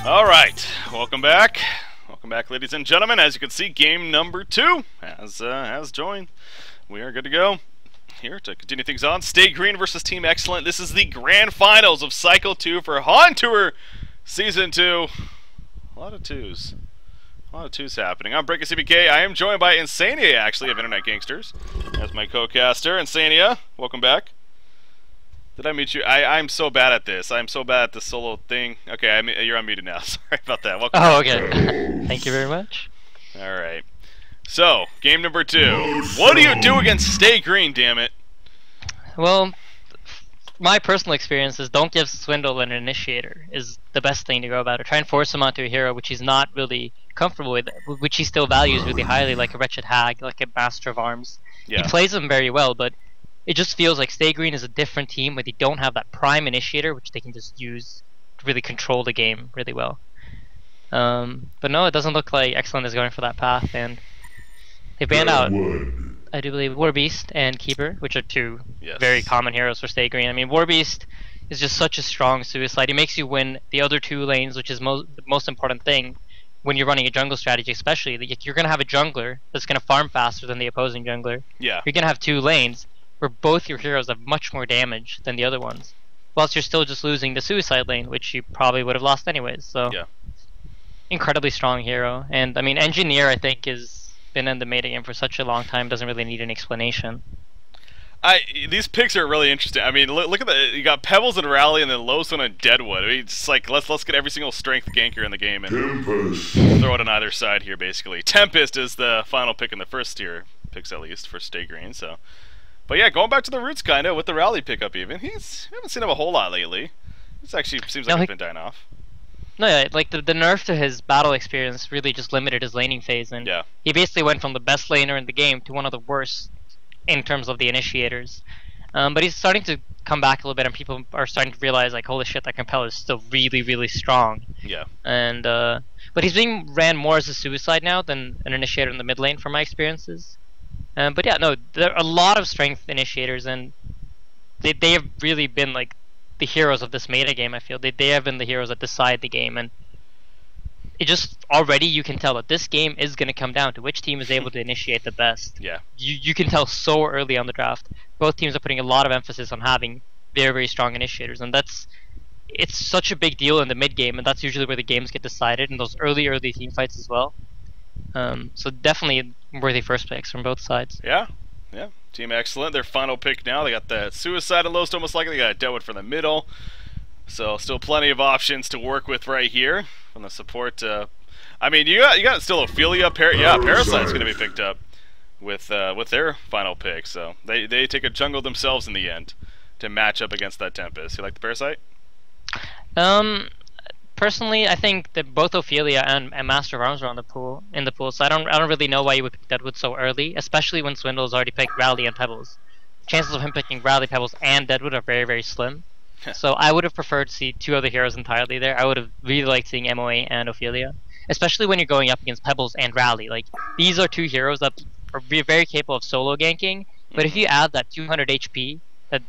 All right, welcome back. Welcome back, ladies and gentlemen. As you can see, game number 2 has joined. We are good to go here to continue things on. Stay Green versus Team Excellent. This is the grand finals of Cycle 2 for HoN Tour Season 2. A lot of twos. A lot of twos happening. I'm Breaker CBK. I am joined by Insania, actually, of Internet Gangsters, as my co-caster. Insania, welcome back. Did I mute you? I'm so bad at this. I'm so bad at the solo thing. Okay, you're unmuted now. Sorry about that. Welcome back. Okay. Thank you very much. Alright. So, game number 2. What do you do against Stay Green, damn it? Well, my personal experience is don't give Swindle an initiator is the best thing to go about it. Try and force him onto a hero which he's not really comfortable with, which he still values really highly, like a Wretched Hag, like a Master of Arms. Yeah. He plays them very well, but it just feels like Stay Green is a different team where they don't have that prime initiator, which they can just use to really control the game really well. But no, it doesn't look like Excellent is going for that path, and they banned out, I do believe, Warbeast and Keeper, which are two very common heroes for Stay Green. I mean, Warbeast is just such a strong suicide. He makes you win the other 2 lanes, which is the most important thing when you're running a jungle strategy, especially. You're going to have a jungler that's going to farm faster than the opposing jungler. Yeah. You're going to have 2 lanes where both your heroes have much more damage than the other ones, whilst you're still just losing the suicide lane, which you probably would have lost anyways. So, incredibly strong hero. And I mean, Engineer, I think, has been in the meta game for such a long time, doesn't really need an explanation. These picks are really interesting. I mean, look at you got Pebbles and Rally, and then Lowstone and Deadwood. I mean, it's like let's get every single strength ganker in the game and throw it on either side here. Basically, Tempest is the final pick in the first tier picks, at least for Stay Green. So. But yeah, going back to the roots, kind of with the Rally pickup, even we haven't seen him a whole lot lately. This actually seems like he's been dying off. No, yeah, like the nerf to his battle experience really just limited his laning phase, and he basically went from the best laner in the game to one of the worst in terms of the initiators. But he's starting to come back a little bit, and people are starting to realize, like, holy shit, that Compel is still really, really strong. Yeah. And but he's being ran more as a suicide now than an initiator in the mid lane, from my experiences. But yeah, no, there are a lot of strength initiators, and they have really been like the heroes of this meta game. I feel they have been the heroes that decide the game, and it just already you can tell that this game is going to come down to which team is able to initiate the best. Yeah, you can tell so early on the draft. Both teams are putting a lot of emphasis on having very, very strong initiators, and it's such a big deal in the mid game, and that's usually where the games get decided in those early team fights as well. So definitely worthy first picks from both sides. Yeah. Team Excellent, their final pick now. They got the Suicide and Lowstone most likely. They got Deadwood from the middle. So still plenty of options to work with right here from the support. I mean, you got still Ophelia. Parasite's going to be picked up with their final pick. So they take a jungle themselves in the end to match up against that Tempest. You like the Parasite? Personally, I think that both Ophelia and Master of Arms are in the pool, so I don't really know why you would pick Deadwood so early, especially when Swindle's already picked Rally and Pebbles. Chances of him picking Rally, Pebbles, and Deadwood are very, very slim. So I would have preferred to see 2 other heroes entirely there. I would have really liked seeing MOA and Ophelia, especially when you're going up against Pebbles and Rally. Like, these are 2 heroes that are very capable of solo ganking, but if you add that 200 HP that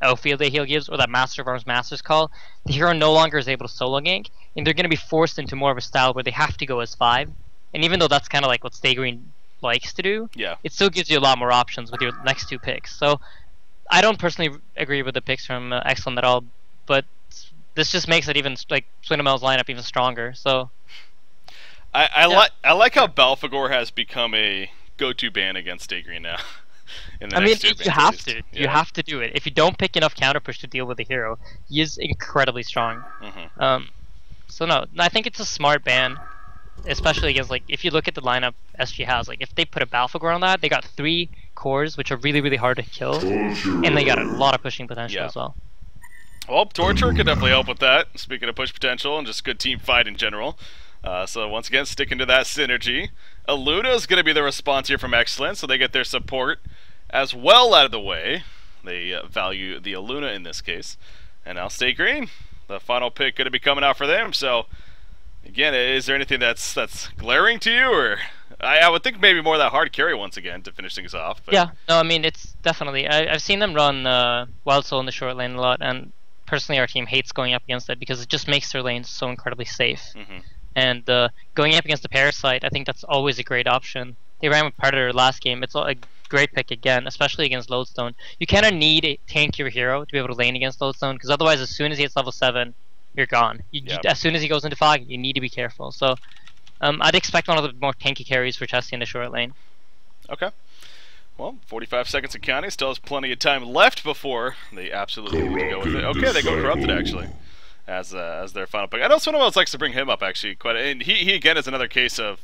Ophelia heal gives, or that Master of Arms Master's Call, the hero no longer is able to solo gank, and they're going to be forced into more of a style where they have to go as 5. And even though that's kind of like what Stay Green likes to do, it still gives you a lot more options with your next 2 picks. So I don't personally agree with the picks from Excellent at all, but this just makes it even, like, Swindlemel's lineup even stronger. So I like how Balfagor has become a go-to ban against Stay Green now. I mean, you have to. You have to do it. If you don't pick enough counter push to deal with the hero, he is incredibly strong. So no, I think it's a smart ban, especially against, like, if you look at the lineup SG has, like, if they put a Balfagor on that, they got 3 cores, which are really, really hard to kill, and they got a lot of pushing potential as well. Well, Torture could definitely help with that, speaking of push potential and just good team fight in general. So once again, sticking to that synergy. Aluna is going to be the response here from Excellent, so they get their support as well out of the way. They value the Aluna in this case. And now Stay Green, the final pick going to be coming out for them. So again, is there anything that's glaring to you, or I would think maybe more that hard carry once again to finish things off. But. Yeah, no, I mean, it's definitely. I've seen them run Wild Soul in the short lane a lot, and personally, our team hates going up against it because it just makes their lanes so incredibly safe. Mm-hmm. And going up against the Parasite, I think that's always a great option. They ran with Predator last game. It's a great pick again, especially against Lodestone. You kind of need a tankier hero to be able to lane against Lodestone, because otherwise, as soon as he hits level 7, you're gone. As soon as he goes into Fog, you need to be careful. So I'd expect one of the more tanky carries for Chesty in the short lane. Okay. Well, 45 seconds and counting. Still has plenty of time left before they absolutely need to go with it. Okay, they go Corrupted, actually, as their final pick. I know someone else likes to bring him up, actually. And he again is another case of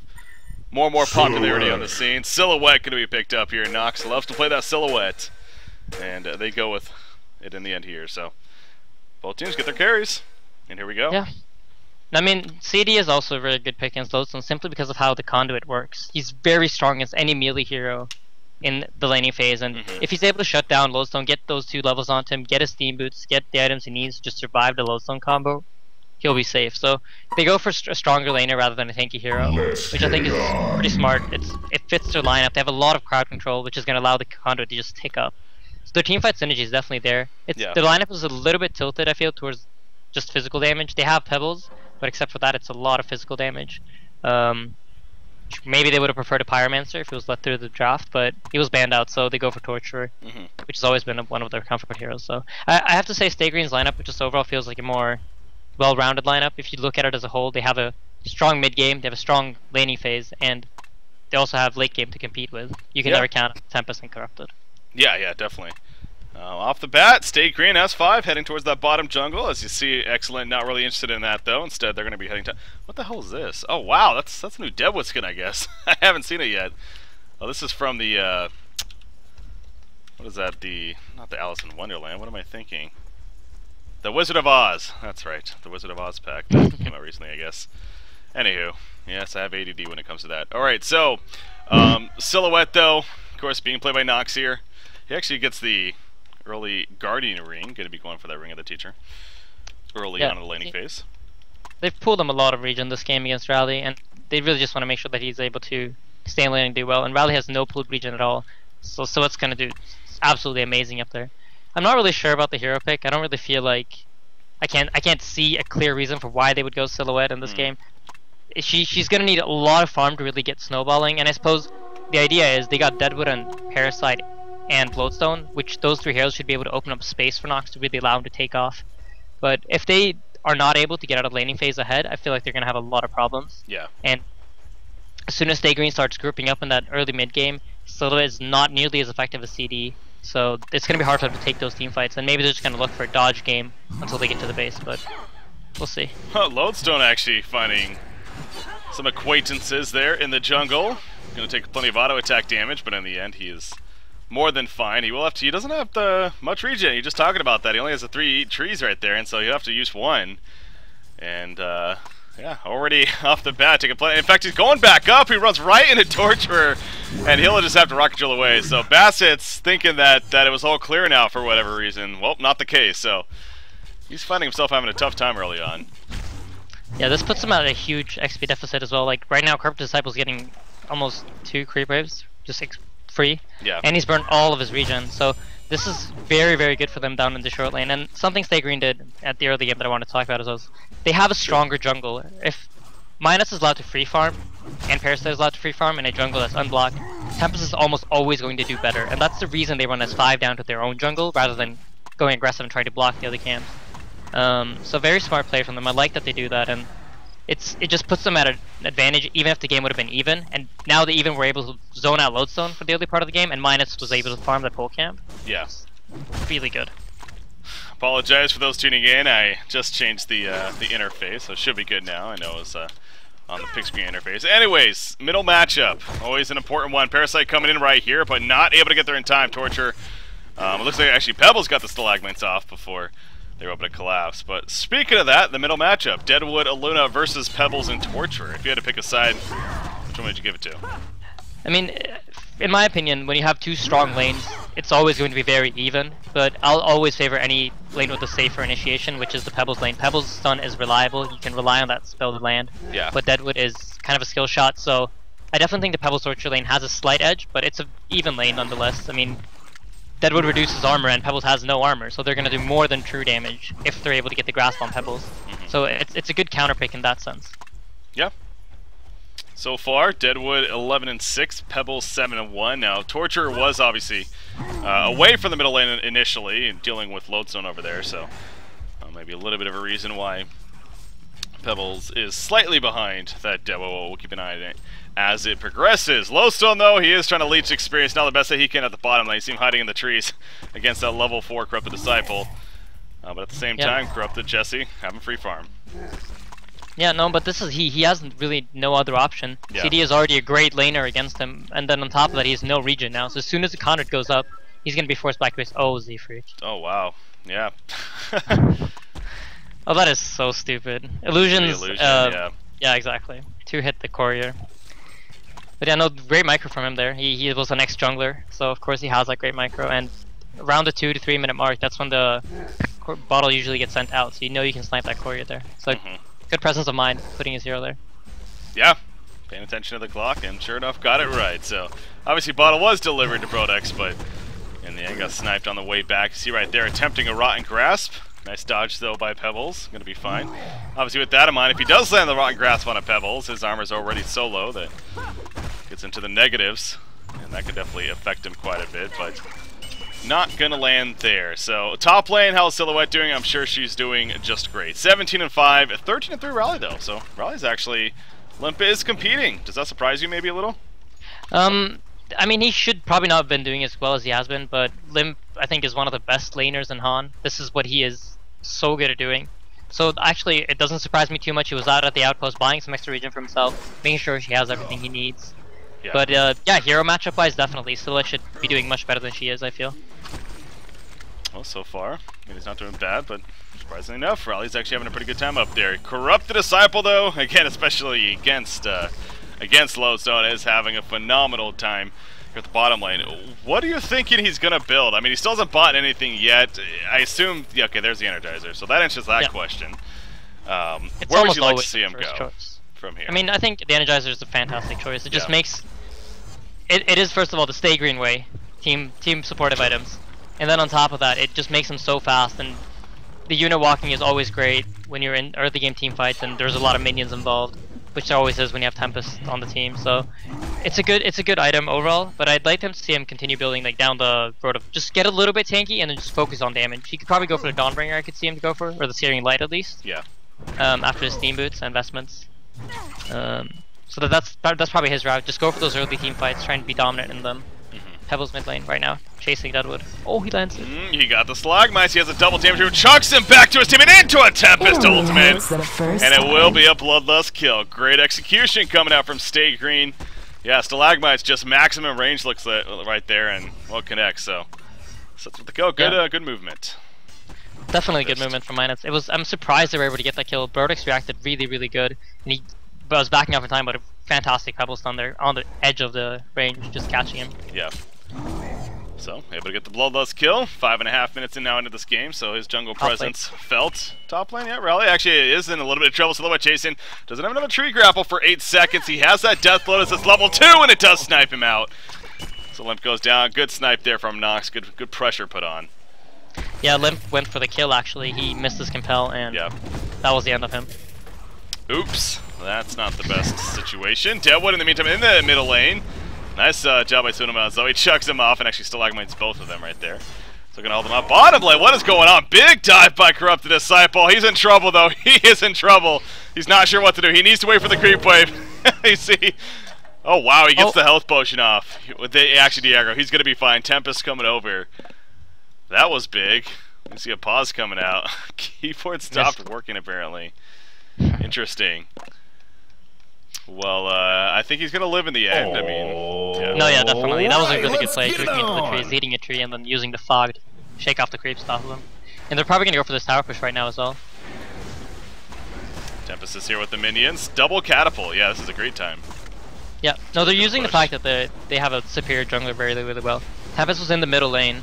more and more popularity on the scene. Silhouette going to be picked up here. Nox loves to play that Silhouette. And they go with it in the end here. So both teams get their carries. And here we go. Yeah. I mean, CD is also a very good pick against Lodestone simply because of how the Conduit works. He's very strong against any melee hero in the laning phase. And if he's able to shut down Lodestone, get those 2 levels onto him, get his Steam Boots, get the items he needs to just survive the Lodestone combo, he'll be safe. So they go for a stronger laner rather than a tanky hero, which I think is pretty smart. It fits their lineup. They have a lot of crowd control, which is going to allow the Conduit to just tick up. So their teamfight synergy is definitely there. The lineup is a little bit tilted, I feel, towards just physical damage. They have Pebbles, but except for that, it's a lot of physical damage. Maybe they would have preferred a Pyromancer if he was let through the draft, but he was banned out, so they go for Torturer, which has always been one of their comfort heroes. So I have to say, Stay Green's lineup just overall feels like a more well-rounded lineup. If you look at it as a whole, they have a strong mid-game, they have a strong laning phase, and they also have late game to compete with. You can never count Tempest and Corrupted. Yeah, definitely. Off the bat, Stay Green S5 heading towards that bottom jungle. As you see, Excellent not really interested in that though. Instead, they're going to be heading to. What the hell is this? Oh wow, that's a new Deadwood skin, I guess. I haven't seen it yet. Oh, this is from the. What is that? Not the Alice in Wonderland. What am I thinking? The Wizard of Oz. That's right. The Wizard of Oz pack that came out recently, I guess. Anywho, yes, I have ADD when it comes to that. All right, so Silhouette though, of course, being played by Nox here. He actually gets the early Guardian ring, going to be going for that Ring of the Teacher early on in the laning phase. They've pulled him a lot of regen this game against Rally, and they really just want to make sure that he's able to stay in lane and do well. And Rally has no pulled regen at all, so it's going to do absolutely amazing up there. I'm not really sure about the hero pick. I don't really feel like I can't see a clear reason for why they would go Silhouette in this game. She's going to need a lot of farm to really get snowballing, and I suppose the idea is they got Deadwood and Parasite and Lodestone, which those 3 heroes should be able to open up space for Nox to really allow him to take off. But if they are not able to get out of laning phase ahead, I feel like they're going to have a lot of problems. Yeah. And as soon as Stay Green starts grouping up in that early mid game, Silhouette is not nearly as effective as CD. So it's going to be hard for them to take those team fights, and maybe they're just going to look for a dodge game until they get to the base, but we'll see. Lodestone actually finding some acquaintances there in the jungle. Going to take plenty of auto attack damage, but in the end he is more than fine. He doesn't have much regen. You're just talking about that. He only has the 3 trees right there, and so you have to use 1. And yeah, already off the bat, taking play. In fact, he's going back up. He runs right into Torturer, and he'll just have to rocket drill away. So Bassett's thinking that it was all clear now for whatever reason. Well, not the case. So he's finding himself having a tough time early on. Yeah, this puts him at a huge XP deficit as well. Like right now, Corrupted Disciple's getting almost 2 creep waves, just free. Yeah. And he's burned all of his regen, so this is very, very good for them down in the short lane. And something Stay Green did at the early game that I want to talk about is also, they have a stronger jungle. If Minus is allowed to free farm, and Parasite is allowed to free farm in a jungle that's unblocked, Tempest is almost always going to do better. And that's the reason they run S5 down to their own jungle, rather than going aggressive and trying to block the other camps. So very smart play from them. I like that they do that, and it just puts them at an advantage, even if the game would have been even. And now they even were able to zone out Lodestone for the early part of the game, and Minus was able to farm that pole camp. Yeah. Really good. Apologize for those tuning in. I just changed the interface, so it should be good now. I know it was on the pick screen interface. Anyways, middle matchup, always an important one. Parasite coming in right here, but not able to get there in time. Torture. It looks like actually Pebbles got the stalagmites off before they were able to collapse. But speaking of that, the middle matchup, Deadwood Aluna versus Pebbles and Torture. If you had to pick a side, which one would you give it to? I mean, in my opinion, when you have two strong lanes, it's always going to be very even, but I'll always favor any lane with a safer initiation, which is the Pebbles lane. Pebbles' stun is reliable, you can rely on that spell to land, yeah. But Deadwood is kind of a skill shot, so I definitely think the Pebbles Torture lane has a slight edge, but it's an even lane nonetheless. I mean, Deadwood reduces armor and Pebbles has no armor, so they're gonna do more than true damage if they're able to get the grasp on Pebbles. So it's a good counter pick in that sense. Yeah. So far, Deadwood 11-6, Pebbles 7-1. Now, Torture was obviously away from the middle lane initially, and dealing with Lodestone over there, so maybe a little bit of a reason why Pebbles is slightly behind that Deadwood. We'll keep an eye on it as it progresses. Lodestone, though, he is trying to leech experience now the best that he can at the bottom lane. You see him hiding in the trees against that level 4 Corrupted Disciple. But at the same time, Corrupted Jesse having free farm. Yeah, no, but this is he has really no other option. Yeah. CD is already a great laner against him, and then on top of that, he has no regen now. So as soon as the counter goes up, he's gonna be forced back to his Z-Freak. Oh wow, yeah. Oh, that is so stupid. Illusions. Yeah. Yeah, exactly. 2 hit the courier. But yeah, no, great micro from him there. He was an ex-jungler, so of course he has that great micro. And around the 2 to 3 minute mark, that's when the bottle usually gets sent out, so you know you can snipe that courier there. So good presence of mind putting his hero there. Yeah, paying attention to the clock, and sure enough, got it right. So obviously, bottle was delivered to Brodex, but in the end, got sniped on the way back. You see right there, attempting a Rotten Grasp. Nice dodge though by Pebbles, gonna be fine. Obviously, with that in mind, if he does land the Rotten Grasp on a Pebbles, his armor's already so low that gets into the negatives, and that could definitely affect him quite a bit. But not gonna land there. So top lane, how's Silhouette doing? I'm sure she's doing just great. 17-5, 13-3 Rally though. So Rally's actually, Limp is competing. Does that surprise you maybe a little? I mean, he should probably not have been doing as well as he has been, but Limp, I think, is one of the best laners in HoN. This is what he is so good at doing. So actually, it doesn't surprise me too much. He was out at the outpost buying some extra regen for himself, making sure he has everything he needs. Yeah. But yeah, hero matchup wise, definitely. Silhouette should be doing much better than she is, I feel. Well, so far, he's not doing bad, but surprisingly enough, Rally's actually having a pretty good time up there. Corrupted Disciple, though, again, especially against Lodestone, is having a phenomenal time here at the bottom lane. What are you thinking he's going to build? I mean, he still hasn't bought anything yet. I assume, yeah, okay, there's the Energizer, so that answers that question. Where would you like to see him go from here? I mean, I think the Energizer is a fantastic choice. It just makes... It is, first of all, the stay green way, team supportive items. And then on top of that, it just makes him so fast, and the unit walking is always great when you're in early game team fights and there's a lot of minions involved, which there always is when you have Tempest on the team. So it's a good item overall, but I'd like to see him continue building like down the road of just get a little bit tanky and then just focus on damage. He could probably go for the Dawnbringer, I could see him go for, or the Searing Light at least. Yeah. After his Steam Boots and investments. So that's probably his route. Just go for those early team fights, try and be dominant in them. Pebbles mid lane right now, chasing Deadwood. Oh, he lands it. He got the Slagmites. He has a double damage. Chucks him back to his team and into a Tempest ultimate. And it will be a bloodlust kill. Great execution coming out from Stay Green. Yeah, Stalagmites just maximum range looks like right there, and well connects. So that's with the kill. Good, good movement. Definitely good movement from Minus. I'm surprised they were able to get that kill. Brodex reacted really good, and he was backing off in time, but a fantastic Pebble stun there on the edge of the range, just catching him. Yeah. So, able to get the Bloodlust kill. 5.5 minutes in now into this game, so his jungle presence felt. Top lane, yeah, Rally actually is in a little bit of trouble. Silhouette chasing. Doesn't have another tree grapple for 8 seconds. He has that Death Lotus that's level 2, and it does snipe him out. So Limp goes down. Good snipe there from Nox. Good pressure put on. Yeah, Limp went for the kill actually. He missed his compel, and that was the end of him. Oops. That's not the best situation. Deadwood in the meantime in the middle lane. Nice job by Sunama. So he chucks him off and actually Stalagmites both of them right there. So gonna hold them up. Bottom lane, what is going on? Big dive by Corrupted Disciple. He's in trouble though. He is in trouble. He's not sure what to do. He needs to wait for the creep wave. You see? Oh wow, he gets the health potion off. With the actually Diagro, he's gonna be fine. Tempest coming over. That was big. You see a pause coming out. Keyboard stopped working apparently. Interesting. Well, I think he's gonna live in the end. I mean, yeah. No, yeah, definitely. That was a really good play. Juking into the trees, eating a tree, and then using the fog to shake off the creeps off of him. And they're probably gonna go for this tower push right now as well. Tempest is here with the minions. Double catapult. Yeah, this is a great time. Yeah. No, they're using the fact that they have a superior jungler really well. Tempest was in the middle lane.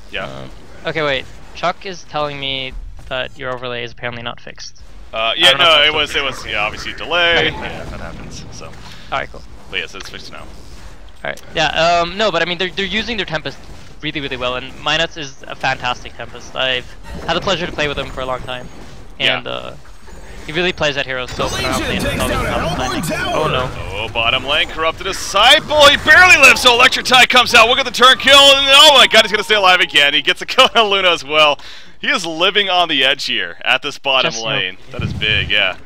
Yeah. Okay, wait. Chuck is telling me that your overlay is apparently not fixed. Yeah, no, it was yeah, obviously delay. Yeah, that happens. So. Alright, cool. But yes, it's fixed now. Alright. Yeah. No, but I mean they're using their Tempest really, really well. And Minus is a fantastic Tempest. I've had the pleasure to play with him for a long time, and he really plays that hero so phenomenally. Oh no! Oh, bottom lane, Corrupted Disciple. He barely lives, so Electric Tide comes out. We'll get the turn kill, and oh my god, he's gonna stay alive again. He gets a kill on Luna as well. He is living on the edge here at this bottom lane. That is big, yeah.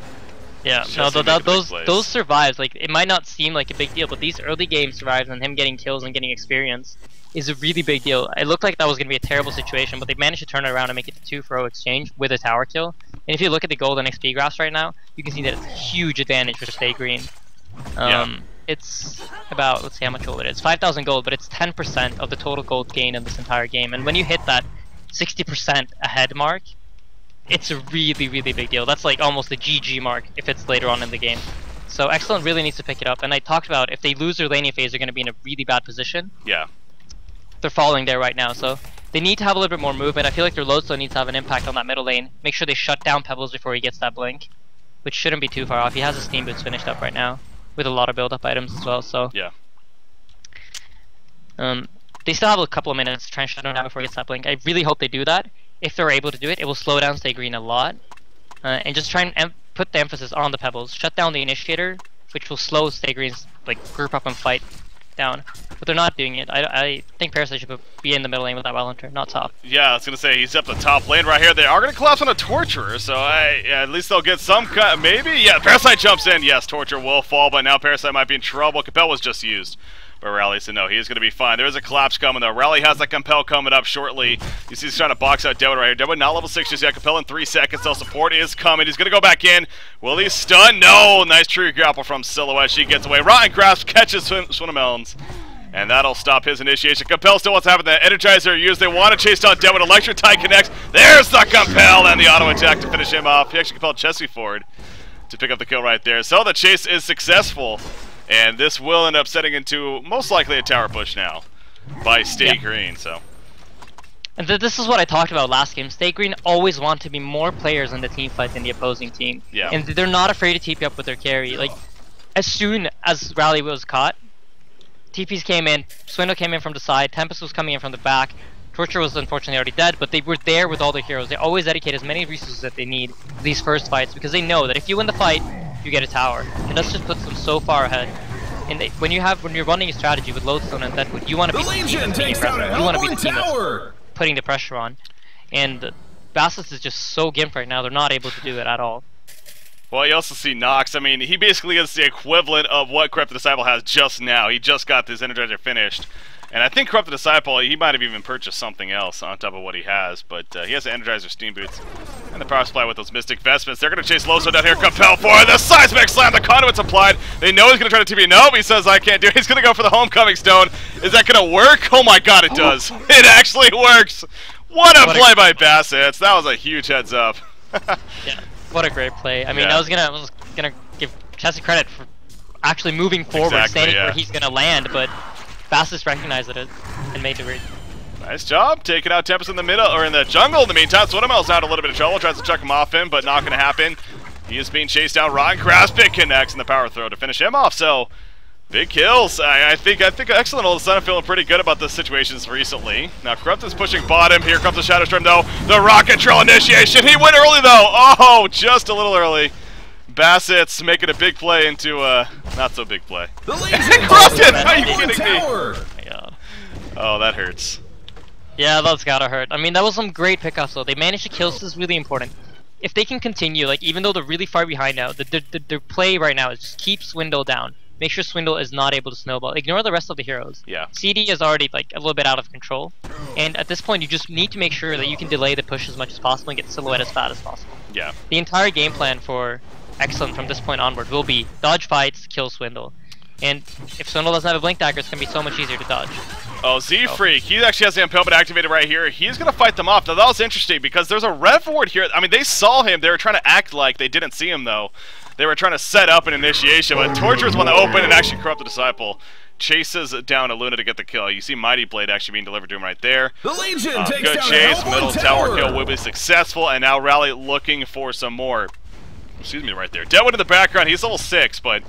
Yeah, no, those survives. Like, it might not seem like a big deal, but these early game survives and him getting kills and getting experience is a really big deal. It looked like that was going to be a terrible situation, but they managed to turn it around and make it a 2-for-0 exchange with a tower kill. And if you look at the gold and XP graphs right now, you can see that it's a huge advantage for Stay Green. It's about, let's see how much gold it is, 5,000 gold, but it's 10% of the total gold gain in this entire game. And when you hit that 60% ahead mark, it's a really, really big deal. That's like almost a GG mark if it's later on in the game. So Excellent really needs to pick it up. And I talked about if they lose their laning phase, they're going to be in a really bad position. Yeah. They're falling there right now, so they need to have a little bit more movement. I feel like their loadstone needs to have an impact on that middle lane. Make sure they shut down Pebbles before he gets that blink, which shouldn't be too far off. He has his steam boots finished up right now with a lot of build-up items as well. So yeah. They still have a couple of minutes to try and shut him down before he gets that blink. I really hope they do that. If they're able to do it, it will slow down Stay Green a lot. And just try and put the emphasis on the Pebbles. Shut down the Initiator, which will slow Stay Green's group up and fight down. But they're not doing it. I think Parasite should be in the middle lane with that Well Hunter, not top. Yeah, I was going to say, he's up the top lane right here. They are going to collapse on a Torturer, so at least they'll get some cut. Maybe? Yeah, Parasite jumps in. Yes, Torturer will fall, but now Parasite might be in trouble. Compel was just used. But Rally said no, he's going to be fine. There is a collapse coming though. Rally has that Compel coming up shortly. You see he's trying to box out Deadwood right here. Deadwood not level 6 just yet. Compel in 3 seconds. So support is coming. He's going to go back in. Will he stun? No! Nice tree grapple from Silhouette. She gets away. Rotten Grasp catches Swinamelons. And that'll stop his initiation. Compel still wants to have the Energizer used. They want to chase down Deadwood. Electric Tide connects. There's the Compel and the auto attack to finish him off. He actually compelled Chessie forward to pick up the kill right there. So the chase is successful. And this will end up setting into most likely a tower push now by Stay Green. So, and this is what I talked about last game. Stay Green always want to be more players in the team fight than the opposing team. Yeah. And they're not afraid to TP up with their carry. Like, as soon as Rally was caught, TPs came in, Swindle came in from the side, Tempest was coming in from the back. Torture was unfortunately already dead, but they were there with all their heroes. They always dedicate as many resources that they need for these first fights because they know that if you win the fight, you get a tower, and that just puts them so far ahead. And when you're running a strategy with Lodestone and Deadwood, you want to be the team that's being aggressive. You want to be the team that's putting the pressure on. And Bassus is just so gimped right now; they're not able to do it at all. Well, you also see Nox. I mean, he basically gets the equivalent of what Corrupted Disciple has just now. He just got this Energizer finished. And I think Corrupted Disciple, he might have even purchased something else on top of what he has, but he has the Energizer Steam Boots and the Power Supply with those Mystic Vestments. They're going to chase Loso down here, Compel for the Seismic Slam, the Conduit's applied. They know he's going to try to TP. Nope, he says, I can't do it. He's going to go for the Homecoming Stone. Is that going to work? Oh my god, it does. It actually works. What a play by Bassett. That was a huge heads up. Yeah, what a great play. I mean, I was gonna give Chessie credit for actually moving forward, standing where he's going to land, but Bassus recognized it and made the read. Nice job, taking out Tempest in the middle, or in the jungle in the meantime. Swinamel's out a little bit of trouble, tries to chuck him off him, but not gonna happen. He is being chased down. Rotten Grasp, it connects, and the power throw to finish him off, so big kills. I think Excellent all of a sudden feeling pretty good about the situations recently. Now Corrupt is pushing bottom, here comes the Shadow Storm though. The Rocket Drill initiation, he went early though! Oh, just a little early. Bassett's making a big play into a not so big play. Corrupted! Are you kidding me? Oh my god. Oh, that hurts. Yeah, that's gotta hurt. I mean, that was some great pickups though. They managed to kill, so this is really important. If they can continue, like, even though they're really far behind now, their play right now is just keep Swindle down. Make sure Swindle is not able to snowball. Ignore the rest of the heroes. Yeah. CD is already, like, a little bit out of control. And at this point, you just need to make sure that you can delay the push as much as possible and get Silhouette as fat as possible. Yeah. The entire game plan for Excellent from this point onward will be dodge fights, kill Swindle. And if Swindle doesn't have a Blink Dagger, it's going to be so much easier to dodge. Oh, Z-Freak, he actually has the Impalement activated right here. He's going to fight them off. Now, that was interesting because there's a Rev Ward here. I mean, they saw him. They were trying to act like they didn't see him, though. They were trying to set up an initiation, but Torture's one to open and actually Corrupt the Disciple. Chases down a Luna to get the kill. You see Mighty Blade actually being delivered to him right there. The Legion takes good down chase, HoN middle tower kill will be successful, and now Rally looking for some more. Excuse me, right there. Deadwood in the background. He's level 6, but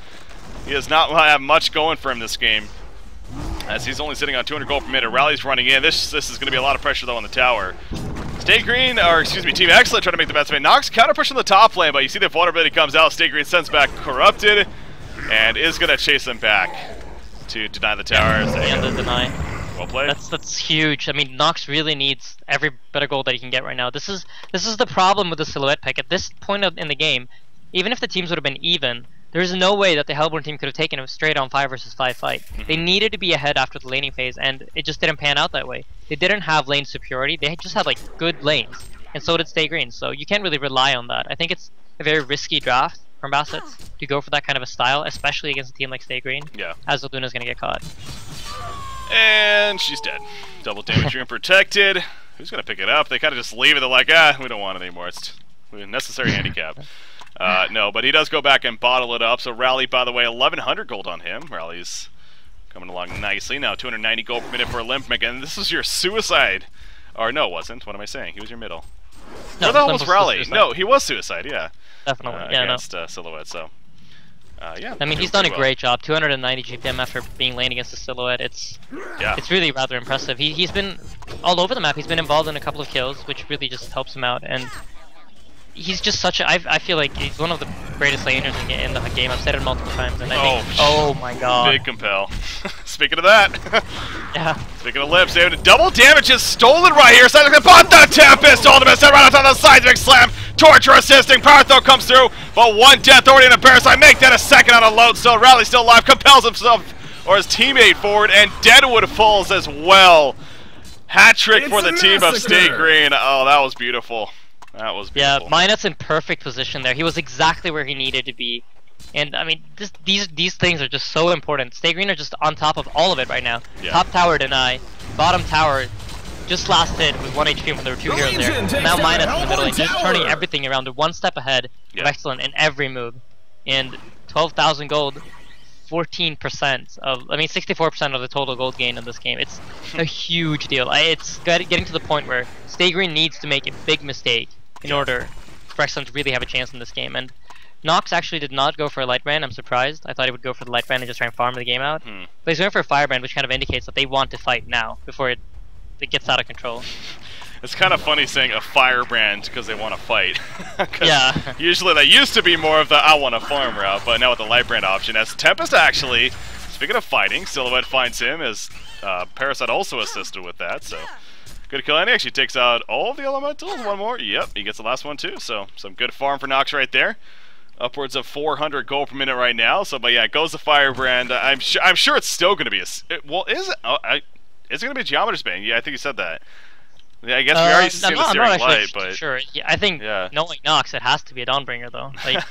he does not have much going for him this game. as he's only sitting on 200 gold per minute. Rally's running in. This is going to be a lot of pressure though on the tower. Stay Green, or excuse me, Team xCet trying to make the best of it. Nox counter pushing the top lane, but you see the vulnerability comes out. Stay Green sends back Corrupted, and is going to chase them back to deny the tower. And the deny. Well played. That's huge. I mean, Nox really needs every bit of gold that he can get right now. This is the problem with the Silhouette pick. At this point in the game, even if the teams would have been even, there's no way that the Hellborn team could have taken a straight on 5 versus 5 fight. They needed to be ahead after the laning phase, and it just didn't pan out that way. They didn't have lane superiority. They just had like good lanes, and so did Stay Green. So you can't really rely on that. I think it's a very risky draft from Bassett to go for that kind of a style, especially against a team like Stay Green. Yeah. As Luna's gonna get caught. And she's dead. Double damage room protected. Who's gonna pick it up? They kind of just leave it. They're like, we don't want it anymore. It's a necessary handicap. No, but he does go back and bottle it up. So Rally, by the way, 1,100 gold on him. Rally's coming along nicely. Now 290 gold per minute for Olympic. And this is your suicide. Or no, it wasn't. What am I saying? He was your middle. No, the hell was Rally? No, he was suicide, yeah. Definitely, against Silhouette, so... yeah. I mean, he's done a great job. 290 GPM after being lane against the Silhouette. It's really rather impressive. He's been all over the map. He's been involved in a couple of kills, which really just helps him out. And he's just such a... I feel like he's one of the greatest laners in the game. I've said it multiple times, and I think... Oh my god. Big compel. Speaking of that... Yeah. Speaking of lips, double damage is stolen right here. But the Tempest ultimate set right on top of the side. Big slam. Torture assisting. Power throw comes through. But one death already in a Parasite. Make that a second on a load still. Rally still alive. Compels himself or his teammate forward. And Deadwood falls as well. Hat trick for the team of Stay Green. Oh, that was beautiful. That was beautiful. Yeah, Minot's in perfect position there. He was exactly where he needed to be. And I mean, these things are just so important. Stay Green are just on top of all of it right now. Yeah. Top tower deny, bottom tower just last hit with 1 HP when there were 2 heroes there. And now Minus in the middle lane, just turning everything around. They're one step ahead of Excellent in every move. And 12,000 gold, 14% of, I mean 64% of the total gold gain in this game. It's a huge deal. It's getting to the point where Stay Green needs to make a big mistake in order for Excellent to really have a chance in this game. And Nox actually did not go for a light brand. I'm surprised. I thought he would go for the light brand and just try and farm the game out. But he's going for a firebrand, which kind of indicates that they want to fight now before it gets out of control. It's kind of funny saying a firebrand because they want to fight. Yeah. Usually that used to be more of the I want to farm route, but now with the light brand option, as Tempest actually, speaking of fighting, Silhouette finds him as Parasite also assisted with that. So good kill, and he actually takes out all of the elementals. One more. Yep, he gets the last one too. So some good farm for Nox right there. Upwards of 400 gold per minute right now. So, but yeah, it goes the firebrand. I'm sure it's still going to be well, is it? Oh, is it going to be a Geometer's Bane? Yeah, I think you said that. Yeah, I guess we already see the Searing Light, but sure. Yeah, I think knowing Nox, it has to be a Dawnbringer though. Like,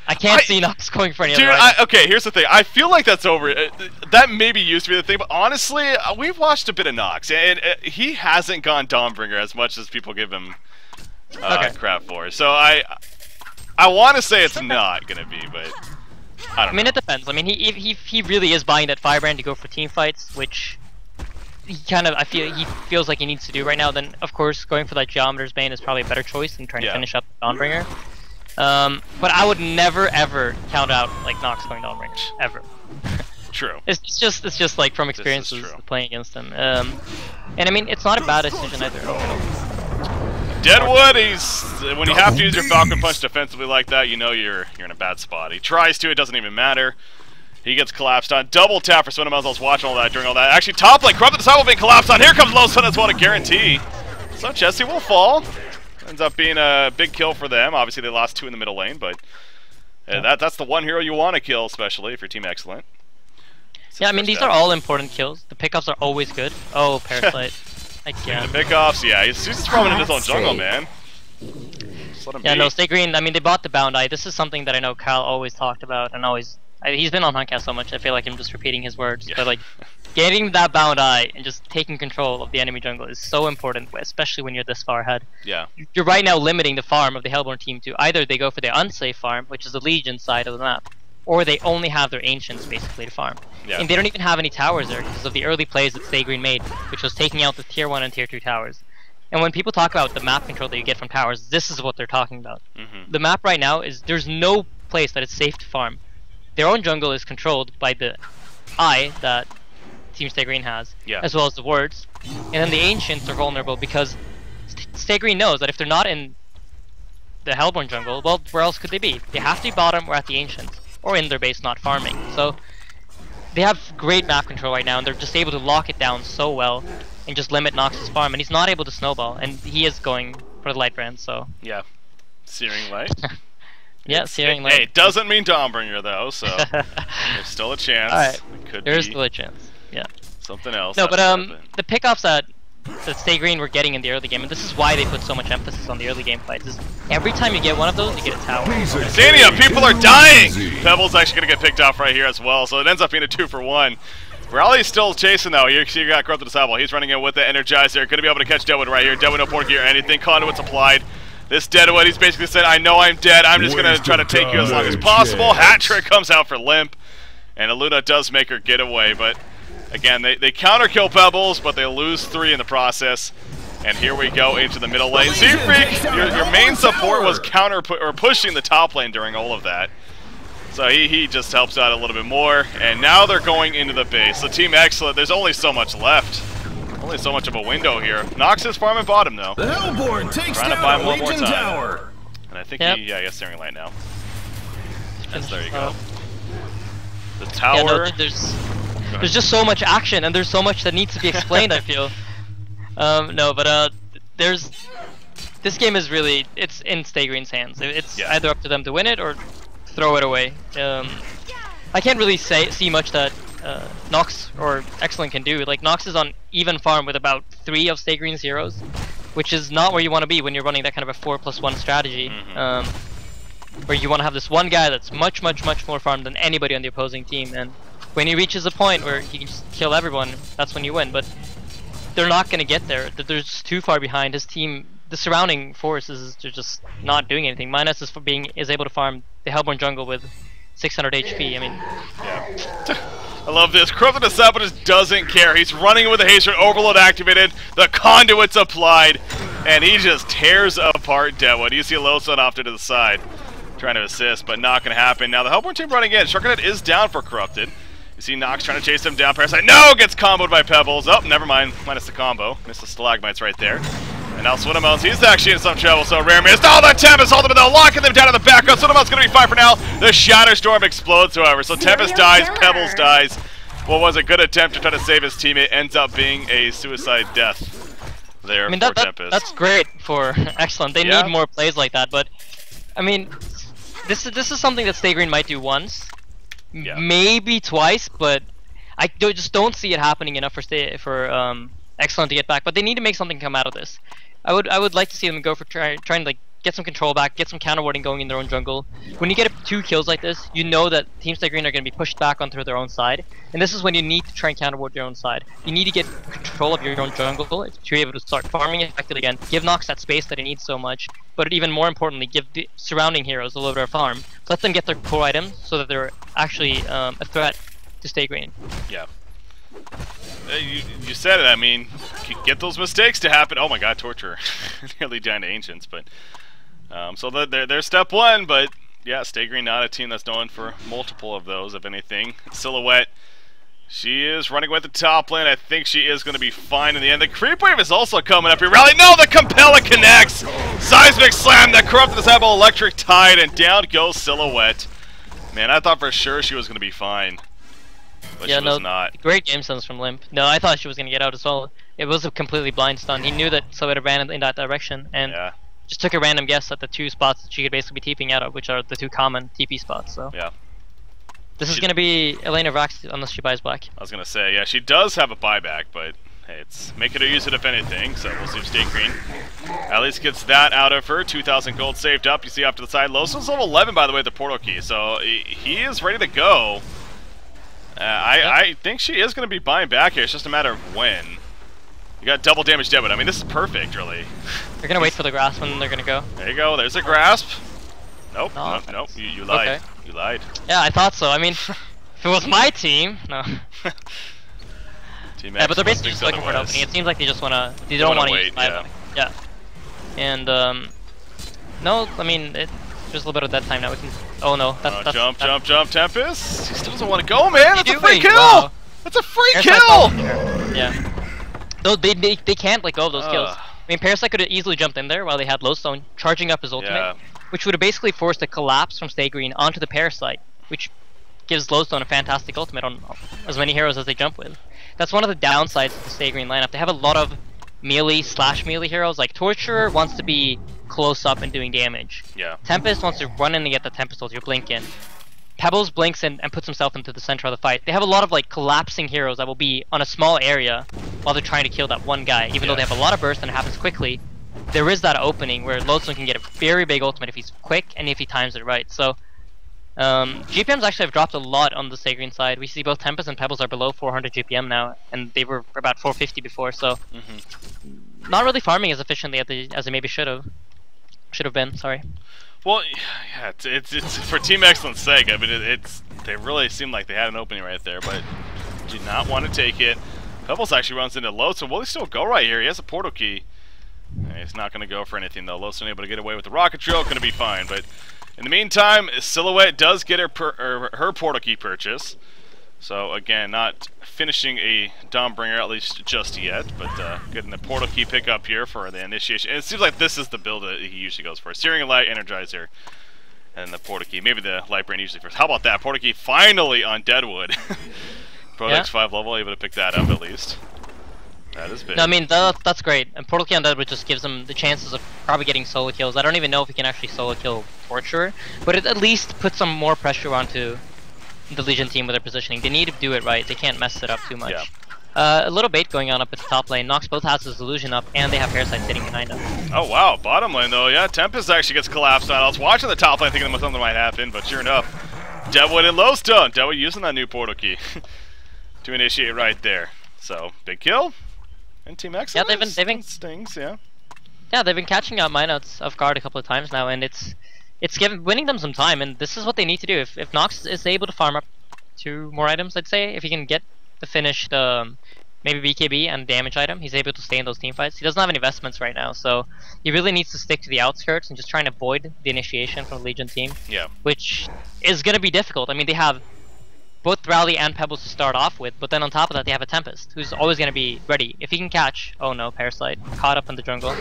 I can't see Nox going for any other. Dude, okay, here's the thing. I feel like that's over. That maybe used to be the thing, but honestly, we've watched a bit of Nox, and he hasn't gone Dawnbringer as much as people give him crap for. So I want to say it's not going to be, but I don't know. I mean, it depends. I mean, he really is buying that firebrand to go for team fights, which he kind of, he feels like he needs to do right now. Then, of course, going for that Geometer's Bane is probably a better choice than trying to finish up Dawnbringer. But I would never, ever count out, like, Nox going Dawnbringer. Ever. True. It's just like, from experiences playing against him. And, I mean, it's not a bad decision either. Deadwood, when you have to use your Falcon Punch defensively like that, you know you're in a bad spot. He tries to, it doesn't even matter. He gets collapsed on. Double tap for Swindle. I was watching all that during all that. Actually, top lane, Corrupted Disciple being collapsed on. Here comes Low Sun as well to guarantee. So Jesse will fall. Ends up being a big kill for them. Obviously, they lost 2 in the middle lane, but that's the one hero you want to kill, especially if your team excellent. Yeah, I mean, these are all important kills. The pickups are always good. Oh, Parasite. Again. The pickoffs, yeah, he's just roaming in his own jungle, man. No, Stay Green, I mean, they bought the Bound Eye. This is something that I know Kyle always talked about, and he's been on Huncast so much, I feel like I'm just repeating his words. But, like, getting that Bound Eye and just taking control of the enemy jungle is so important, especially when you're this far ahead. Yeah. You're right now limiting the farm of the Hellborn team to either they go for the unsafe farm, which is the Legion side of the map, or they only have their Ancients, basically, to farm. Yeah. And they don't even have any towers there because of the early plays that Stay Green made, which was taking out the Tier 1 and Tier 2 towers. And when people talk about the map control that you get from towers, this is what they're talking about. The map right now is, there's no place that is safe to farm. Their own jungle is controlled by the eye that Team Stay Green has, Yeah. as well as the wards. And then the Ancients are vulnerable because Stay Green knows that if they're not in the Hellborn jungle, well, where else could they be? They have to be bottom or at the Ancients, or in their base not farming. So they have great map control right now, and they're just able to lock it down so well and just limit Nox's farm. And he's not able to snowball, and he is going for the light brand, so... Yeah. Searing Light. Yeah, Searing Light. Hey, it doesn't mean Dawnbringer though, so there's still a chance. Alright, It could there's be still a chance. Yeah. something else. No, but happen. the pickoffs that Stay Green were getting in the early game, and this is why they put so much emphasis on the early game fights, is every time you get one of those, you get a tower. Zania, people are dying! Pebble's actually gonna get picked off right here as well, so it ends up being a 2-for-1. Raleig's still chasing though. You got Corrupted Disciple. He's running in with the Energizer. Gonna be able to catch Deadwood right here. Deadwood no port gear or anything. Conduit's applied. This Deadwood, he's basically said, I know I'm dead. I'm just gonna try to take you as long as possible. Hat Trick comes out for Limp. And Aluna does make her get away, but again, they counter kill Pebbles, but they lose 3 in the process. And here we go into the middle lane. Z-Freak, your main support was pushing the top lane during all of that. So he just helps out a little bit more. And now they're going into the base. So Team xCet, there's only so much left. Only so much of a window here. Nox is farming bottom though. The Hellborn takes Trying to down buy the one more Legion time. Tower. And I think Yep. he gets Searing Light now. Yes, there you Oh. go. The Yeah, tower. no, there's just so much action, and there's so much that needs to be explained, I feel. No, but this game is really, it's in Stay Green's hands. It's either up to them to win it or throw it away. I can't really see much that Nox or xCet can do. Like, Nox is on even farm with about 3 of Stay Green's heroes, which is not where you want to be when you're running that kind of a 4+1 strategy. Where you want to have this one guy that's much more farmed than anybody on the opposing team, and when he reaches a point where he can just kill everyone, that's when you win. But they're not going to get there. They're just too far behind. His team, the surrounding forces, they're just not doing anything. Minus is able to farm the Hellborn jungle with 600 HP. I mean, Yeah. I love this. Corrupted Disciple just doesn't care. He's running with the Haste Rate, Overload activated, the Conduit's applied, and he just tears apart Deadwood. You see Losan off to the side, trying to assist, but not going to happen. Now the Hellborn team running in. Sharknet is down for Corrupted. You see Nox trying to chase him down. Parasite, no! Gets comboed by Pebbles. Oh, never mind. Minus the combo. Missed the Stalagmites right there. And now Swinnemones, he's actually in some trouble, so Rare missed. Oh, that Tempest holding him, though, locking them down in the back. Oh, Swinnemones going to be fine for now. The Shatter Storm explodes, however. So Tempest dies, Pebbles dies. What was a good attempt to try to save his teammate ends up being a suicide death there. I mean for Tempest. that's great for xCet. They need more plays like that, but I mean, this is something that Stay Green might do once, maybe twice, but I just don't see it happening enough for xCet to get back. But they need to make something come out of this. I would like to see them go for trying to like get some control back, get some counter warding going in their own jungle. When you get 2 kills like this, you know that Team Stay Green are going to be pushed back onto their own side, and this is when you need to try and counter ward your own side. You need to get control of your own jungle to be able to start farming effectively again. Give Nox that space that he needs so much, but even more importantly, give the surrounding heroes a little bit of farm. Let them get their core items so that they're actually a threat to Stay Green. Yeah. You said it. I mean, get those mistakes to happen. Oh my God, Torture, nearly down to Ancients, but so they're step 1. But yeah, Stay Green not a team that's known for multiple of those. If anything, Silhouette, she is running with the top lane. I think she is going to be fine in the end. The Creep Wave is also coming up here. Rally, no, the Compella connects. Seismic Slam, the Corrupted Disciple, Electric Tide, and down goes Silhouette. Man, I thought for sure she was going to be fine. But yeah, she was not. Great game sense from Limp. No, I thought she was going to get out as well. It was a completely blind stun. He knew that Silhouette ran in that direction, and just took a random guess at the 2 spots that she could basically be TPing out of, which are the 2 common TP spots. So yeah, this is going to be Elena Vrax unless she buys black. I was going to say, yeah, she does have a buyback, but hey, it's make it or use it if anything. So we'll see if Stay Green at least gets that out of her. 2,000 gold saved up. You see off to the side. Loson's level 11, by the way, the portal key, so he is ready to go. I think she is going to be buying back here. It's just a matter of when. You got double damage Deadwood. I mean, this is perfect, really. They're going to wait for the grasp when they're going to go. There you go. There's a grasp. Nope. Oh, nope. You lied. Okay. You lied. Yeah, I thought so. I mean, if it was my team, no. Team Yeah, but they're X basically just thinks looking for an otherwise. opening. It seems like they just want to. They don't want to use wait, yeah. And no, I mean there's a little bit of dead time now. We can. Oh no, that's jump, Tempest. He still doesn't want to go, man. That's a free kill. Wow. That's a free Parasite's kill! almost there. Yeah. Though they can't let go of those kills. I mean, Parasite could have easily jumped in there while they had Lodestone charging up his ultimate, which would have basically forced a collapse from Stay Green onto the Parasite, which gives Lodestone a fantastic ultimate on as many heroes as they jump with. That's one of the downsides of the Stay Green lineup. They have a lot of melee/melee heroes. Like Torturer wants to be close up and doing damage. Yeah. Tempest wants to run in and get the Tempest ult, you blink in. Pebbles blinks in and puts himself into the center of the fight. They have a lot of like collapsing heroes that will be on a small area while they're trying to kill that one guy. Even though they have a lot of burst and it happens quickly, there is that opening where Lodestone can get a very big ultimate if he's quick and if he times it right. So GPMs actually have dropped a lot on the Stay Green side. We see both Tempest and Pebbles are below 400 GPM now, and they were about 450 before. So not really farming as efficiently as they maybe should have been. Sorry. Well, yeah, it's for Team Excellent's sake. I mean, they really seemed like they had an opening right there, but do not want to take it. Pebbles actually runs into Low, so will he still go right here? He has a portal key. He's not going to go for anything though. Low's able to get away with the rocket drill, going to be fine. But in the meantime, Silhouette does get her portal key purchase. So again, not finishing a Dawnbringer at least just yet, but getting the portal key pickup here for the initiation. And it seems like this is the build that he usually goes for: Searing Light, Energizer, and the portal key. Maybe the Light Brain usually first. How about that portal key finally on Deadwood? Prodex 5 level, able to pick that up at least. That is big. No, I mean that's great. And portal key on Deadwood just gives him the chances of probably getting solo kills. I don't even know if he can actually solo kill Torturer, but it at least puts some more pressure onto the Legion team with their positioning. They need to do it right. They can't mess it up too much. A little bait going on up at the top lane. Nox both has his illusion up, and they have Parasite sitting behind them. Oh wow, bottom lane though, yeah, Tempest actually gets collapsed on. I was watching the top lane thinking something might happen, but sure enough, Deadwood and Lowstone. Deadwood using that new portal key to initiate right there. So big kill, and Team X. Yeah, they've been stings. Yeah. Yeah, they've been catching out Minouts off guard a couple of times now, and it's winning them some time, and this is what they need to do. If Nox is able to farm up 2 more items, I'd say, if he can get the finished maybe BKB and damage item, he's able to stay in those team fights. He doesn't have any investments right now, so he really needs to stick to the outskirts and just try and avoid the initiation from the Legion team. Yeah. Which is going to be difficult. I mean, they have both Rally and Pebbles to start off with, but then on top of that they have a Tempest, who's always going to be ready. If he can catch, oh no, Parasite, caught up in the jungle.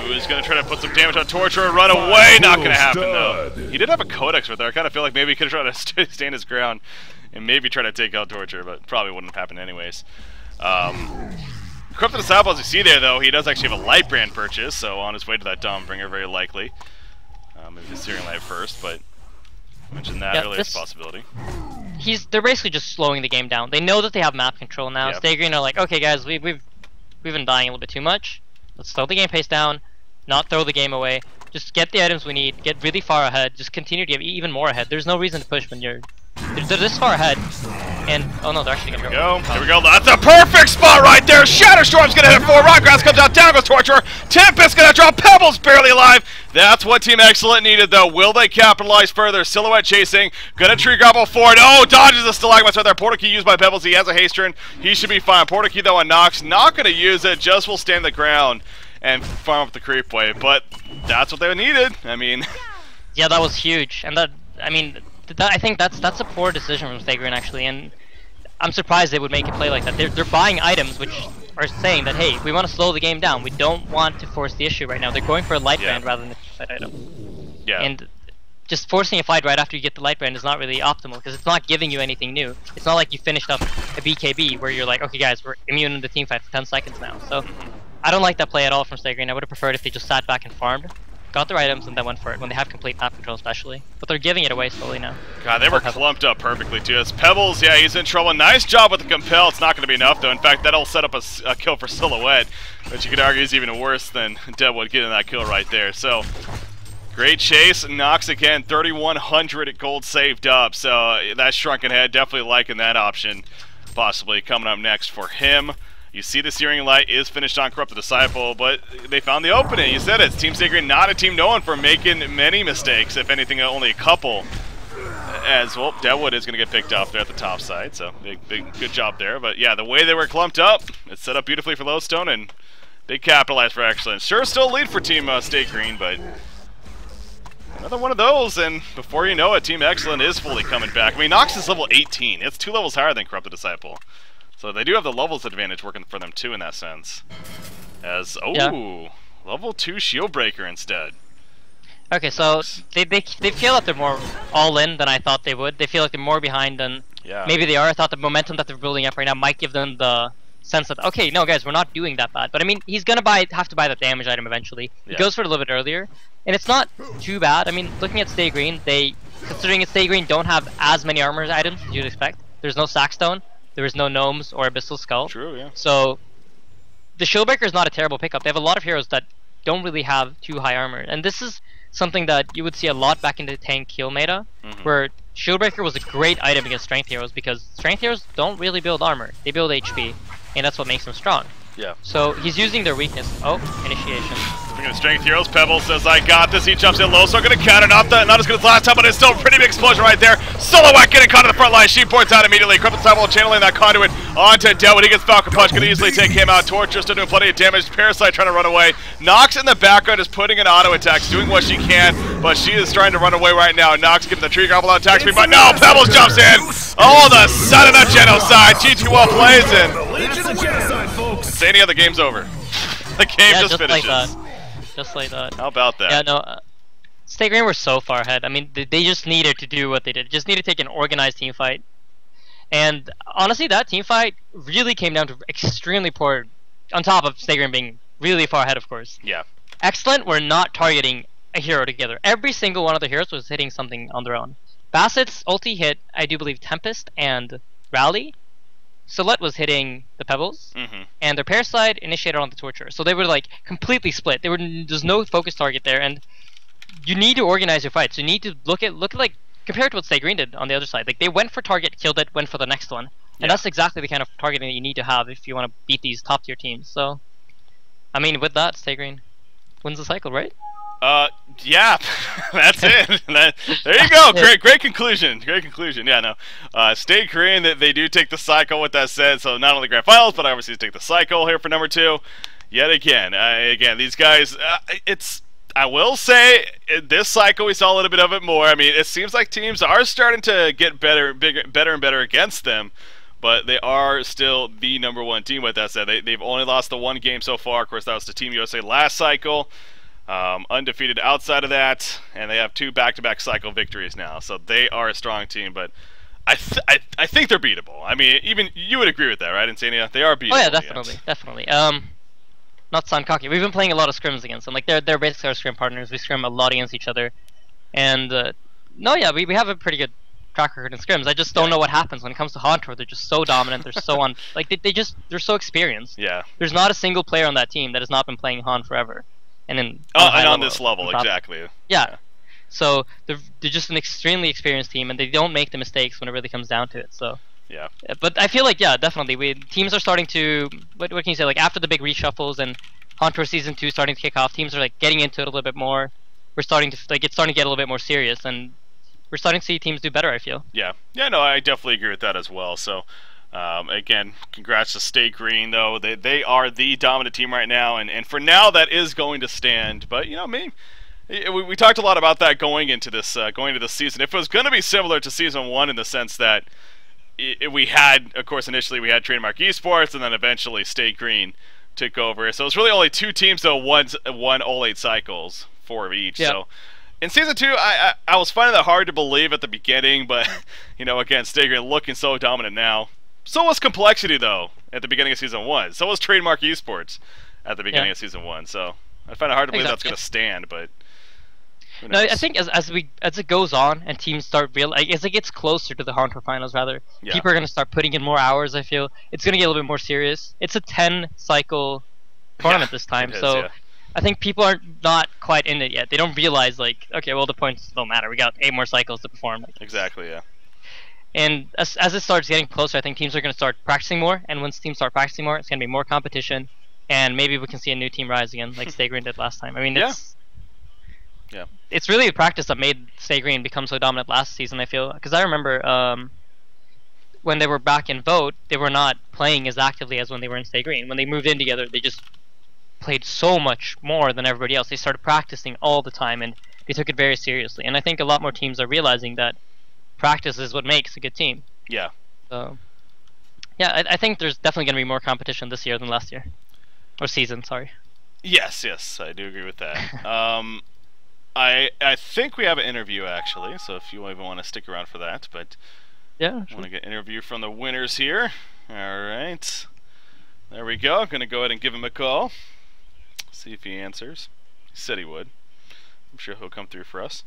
He's going to try to put some damage on Torturer, run away, not going to happen though. He did have a Codex right there. I kind of feel like maybe he could have tried to stand his ground and maybe try to take out Torturer, but probably wouldn't have happened anyways. Corrupted Disciple, as you see there though, he does actually have a Light Brand purchase, so on his way to that Dawnbringer very likely. Maybe the Searing Light first, but I mentioned that earlier as a possibility. They're basically just slowing the game down. They know that they have map control now. Yep. Stay Green are like, okay guys, we've been dying a little bit too much. Let's slow the game pace down, not throw the game away. Just get the items we need, get really far ahead, just continue to get even more ahead. There's no reason to push when they're this far ahead. And oh no, they're actually gonna go. Here we go. That's a perfect spot right there. Shatterstorm's gonna hit 4. Rockgrass comes out, down goes Torturer. Tempest gonna drop. Pebbles barely alive. That's what Team Excellent needed though. Will they capitalize further? Silhouette chasing. Gonna tree grapple forward. Oh, dodges the Stalagmites right there. Portal key used by Pebbles. He has a haste turn. He should be fine. Portal key though on Nox. Not gonna use it. Just will stand the ground and farm up the creep wave. But that's what they needed. I mean, yeah, that was huge. And that, I mean, I think that's a poor decision from Stay Green actually, and I'm surprised they would make a play like that. They're buying items which are saying that, hey, we want to slow the game down. We don't want to force the issue right now. They're going for a Light Brand rather than a fight item. Yeah. And just forcing a fight right after you get the Light Brand is not really optimal because it's not giving you anything new. It's not like you finished up a BKB where you're like, okay guys, we're immune in the team fight for 10 seconds now. So I don't like that play at all from Stay Green. I would have preferred if they just sat back and farmed, got their items, and then went for it when they have complete map control especially. But they're giving it away slowly now. God, they were clumped up perfectly too. As Pebbles, yeah, he's in trouble. Nice job with the Compel. It's not going to be enough though. In fact, that'll set up a kill for Silhouette, which you could argue is even worse than Deadwood getting that kill right there. So, great chase. Nox again, 3,100 gold saved up. So, that Shrunken Head, definitely liking that option. Possibly coming up next for him. You see the Searing Light is finished on Corrupted Disciple, but they found the opening. You said it. Team Stay Green, not a team known for making many mistakes, if anything, only a couple. As, well, Deadwood is going to get picked off there at the top side, so good job there. But yeah, the way they were clumped up, it's set up beautifully for Lodestone, and big capitalize for Excellence. Sure, still a lead for Team Stay Green, but Another one of those, and before you know it, Team Excellent is fully coming back. I mean, Nox is level 18. It's 2 levels higher than Corrupted Disciple. So they do have the levels advantage working for them too in that sense. As, level 2 Shield Breaker instead. Okay, so they feel like they're more all in than I thought they would. They feel like they're more behind than maybe they are. I thought the momentum that they're building up right now might give them the sense that, okay, no guys, we're not doing that bad. But I mean, he's gonna have to buy that damage item eventually. He goes for it a little bit earlier, and it's not too bad. I mean, looking at Stay Green, considering it's Stay Green, don't have as many armor items as you'd expect. There's no Sackstone, there is no Gnomes or Abyssal Skull. True, yeah. So the Shieldbreaker is not a terrible pickup. They have a lot of heroes that don't really have too high armor, and this is something that you would see a lot back in the tank kill meta, where Shieldbreaker was a great item against strength heroes because strength heroes don't really build armor; they build HP, and that's what makes them strong. Yeah. So he's using their weakness. Oh, initiation. Speaking of strength heroes, Pebble says, I got this. He jumps in low, so I'm going to counter. Not as good as last time, but it's still a pretty big explosion right there. Silhouette getting caught in the front line. She ports out immediately. Corrupted Disciple channeling that conduit onto Dead. When he gets Falcon Punch, can easily take him out. Torture still doing plenty of damage. Parasite trying to run away. Nox in the background is putting in auto attacks, doing what she can, but she is trying to run away right now. Nox getting the tree grapple on attack speed, but no! Pebbles jumps in! Oh, the son of a genocide! GT well plays in. Sania, the game's over. The game just finishes. Like that. Just like that. How about that? Yeah, no. Stay Green were so far ahead. I mean, they just needed to do what they did. Just needed to take an organized team fight. And honestly, that team fight really came down to extremely poor, on top of Stay Green being really far ahead, of course. Yeah. Excellent were not targeting a hero together. Every single one of the heroes was hitting something on their own. Bassett's ulti hit, I do believe, Tempest and Rally. Silhouette was hitting the Pebbles, and their Parasite initiated on the Torture. So they were like completely split. There's no focus target there, and you need to organize your fights. You need to look at like compared to what Stay Green did on the other side. Like they went for target, killed it, went for the next one, and that's exactly the kind of targeting that you need to have if you want to beat these top tier teams. So, I mean, with that, Stay Green wins the cycle, right? Yeah, that's it. There you go. Great conclusion. Great conclusion. Yeah, no. Stay Korean, that they do take the cycle with that said. So not only grand finals, but obviously take the cycle here for number 2. Yet again, these guys, I will say, in this cycle we saw a little bit of it more. I mean, it seems like teams are starting to get better and better against them. But they are still the number 1 team with that said. They've only lost the 1 game so far. Of course, that was to Team USA last cycle. Undefeated outside of that, and they have 2 back-to-back cycle victories now, so they are a strong team. But I think they're beatable. I mean, even you would agree with that, right, Insania? They are beatable. Oh yeah, definitely. Not sound cocky. We've been playing a lot of scrims against them. Like they're basically our scrim partners. We scrim a lot against each other, and we have a pretty good track record in scrims. I just don't know what happens when it comes to HoN Tour. They're just so dominant. They're so they're so experienced. Yeah. There's not a single player on that team that has not been playing HoN forever. And then on this level, exactly. Yeah. So they're just an extremely experienced team, and they don't make the mistakes when it really comes down to it. So yeah. But I feel like definitely teams are starting to what can you say, like after the big reshuffles and HoN Tour Season 2 starting to kick off, teams are like getting into it a little bit more. We're starting to it's starting to get a little bit more serious, and we're starting to see teams do better, I feel. Yeah. Yeah, no, I definitely agree with that as well. So again, congrats to Stay Green, though. They are the dominant team right now, and for now that is going to stand. But you know, we talked a lot about that going into this season. If it was going to be similar to Season 1 in the sense that we had, of course, initially we had Trademark Esports, and then eventually Stay Green took over. So it's really only 2 teams though won all 8 cycles, 4 of each. Yeah. So in Season 2, I was finding that hard to believe at the beginning, but you know, again, Stay Green looking so dominant now. So was Complexity, though, at the beginning of Season 1. So was Trademark Esports at the beginning of Season 1. So I find it hard to believe that's going to stand, but who knows? No, I think as it goes on and teams start as it gets closer to the HoN Tour finals, rather, people are going to start putting in more hours, I feel. It's going to get a little bit more serious. It's a 10-cycle tournament this time, so I think people are not quite in it yet. They don't realize, like, okay, well, the points don't matter. We got 8 more cycles to perform. Like, exactly, yeah. And as it starts getting closer, I think teams are going to start practicing more. And once teams start practicing more, it's going to be more competition. And maybe we can see a new team rise again, like Stay Green did last time. I mean, it's really the practice that made Stay Green become so dominant last season, I feel. Because I remember when they were back in Vote, they were not playing as actively as when they were in Stay Green. When they moved in together, they just played so much more than everybody else. They started practicing all the time, and they took it very seriously. And I think a lot more teams are realizing that practice is what makes a good team. Yeah. So, yeah, I think there's definitely going to be more competition this year than last year. Or season, sorry. Yes, I do agree with that. I think we have an interview, actually, so if you even want to stick around for that, but yeah, I want to get an interview from the winners here. Alright. There we go. I'm going to go ahead and give him a call. See if he answers. He said he would. I'm sure he'll come through for us.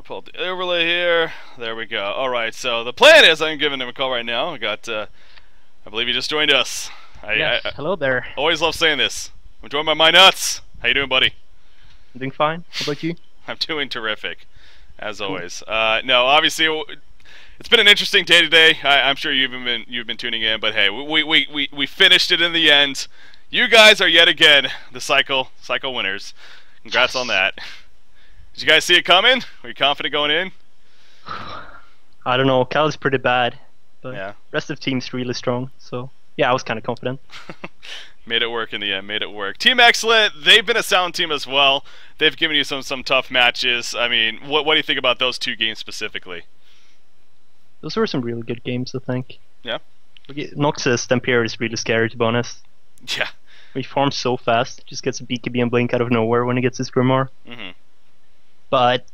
Pull up the overlay here. There we go. Alright, so the plan is I'm giving him a call right now. I got, I believe he just joined us. Yes, hello there. Always love saying this. I'm joined by My Nuts. How you doing, buddy? I'm doing fine. How about you? I'm doing terrific, as always. No, obviously, it's been an interesting day today. I'm sure you've been tuning in, but hey, we finished it in the end. You guys are yet again the cycle winners. Congrats on that. Did you guys see it coming? Were you confident going in? I don't know. Cal's pretty bad, but yeah. Rest of the team's really strong. So yeah, I was kind of confident. Made it work in the end. Made it work. Team xCet, they've been a sound team as well. They've given you some tough matches. I mean, what do you think about those two games specifically? Those were some really good games, I think. Yeah. Noxus Dampier is really scary, to be honest. Yeah. He farms so fast. Just gets a BKB and Blink out of nowhere when he gets his Grimoire. Mm-hmm. But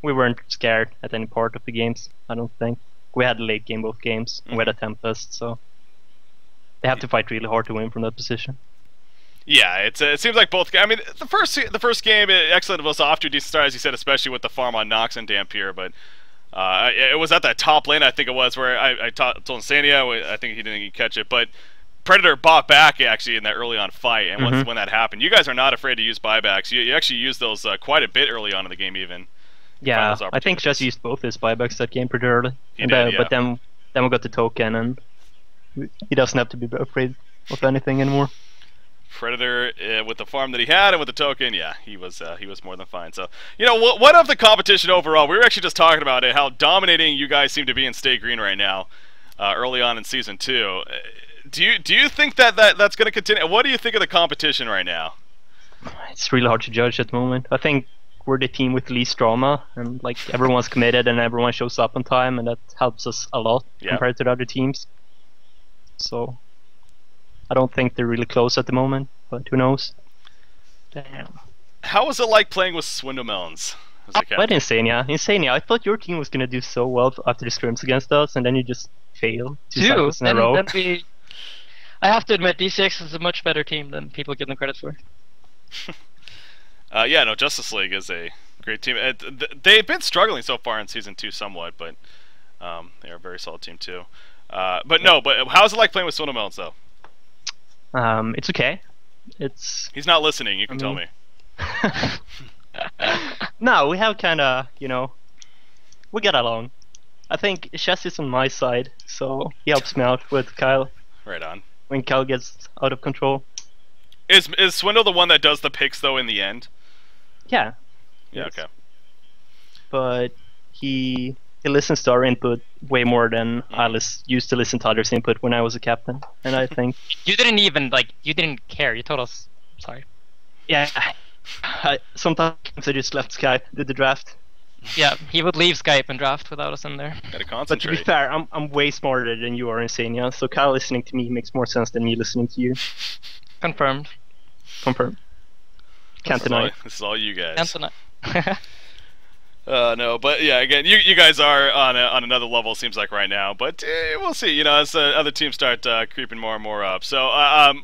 we weren't scared at any part of the games, I don't think. We had a late game both games. Mm-hmm. We had a Tempest, so they have to fight really hard to win from that position. Yeah, it seems like both. I mean, the first game, xCet was off to a decent start, as you said, especially with the farm on Nox and Dampier. But it was at that top lane, I think it was, where I told Insania, I think he didn't catch it, but Predator bought back actually in that early on fight. And when that happened, you guys are not afraid to use buybacks. You actually used those quite a bit early on in the game, even. Yeah, I think Jess used both his buybacks that game pretty early. He did, yeah. But then we got the token, and he doesn't have to be afraid of anything anymore. Predator with the farm that he had and with the token, yeah, he was more than fine. So, you know, what of the competition overall? We were actually just talking about it, how dominating you guys seem to be in Stay Green right now, early on in Season 2. Do you think that's going to continue? What do you think of the competition right now? It's really hard to judge at the moment. I think we're the team with least drama, and like everyone's committed and everyone shows up on time, and that helps us a lot compared to the other teams. So I don't think they're really close at the moment, but who knows? Damn. How was it like playing with Swindlemelons? But Insania, I thought your team was gonna do so well after the scrims against us, and then you just fail two cycles in a row. I have to admit, DCX is a much better team than people give them credit for. Yeah, no, Justice League is a great team. They've been struggling so far in Season 2 somewhat, but they are a very solid team too. But how's it like playing with Swindlemelons though? It's okay. He's not listening, you can tell me. No, we have kinda, we get along. I think Chess is on my side, so he helps me out with Kyle. Right on. When Kyle gets out of control. Is Swindle the one that does the picks though in the end? Yeah. Yeah, okay. But he listens to our input way more than I used to listen to others' input when I was a captain. And I think you didn't care. You told us. Sorry. Yeah. Sometimes I just left Skype, did the draft. Yeah, he would leave Skype and draft without us in there. Gotta concentrate. But to be fair, I'm way smarter than you are, Insania. So Kyle listening to me makes more sense than me listening to you. Confirmed. Can't deny. This is all you guys. Can't deny. No, but yeah, again, you guys are on another level. Seems like right now, but we'll see. As other teams start creeping more and more up. So,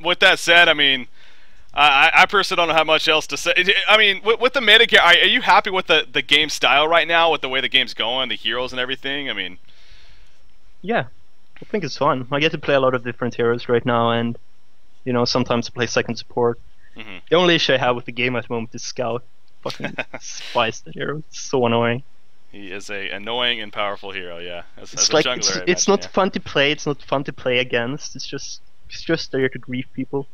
with that said, I mean, I personally don't have much else to say. I mean, with the meta game, are you happy with the game style right now, with the way the game's going, the heroes and everything? I mean, yeah, I think it's fun. I get to play a lot of different heroes right now, and sometimes I play second support. Mm-hmm. The only issue I have with the game at the moment is Scout. Fucking spice that hero. It's so annoying. He is a annoying and powerful hero. Yeah, as it's a like jungler, it's not fun to play. It's not fun to play against. It's just there to grief people.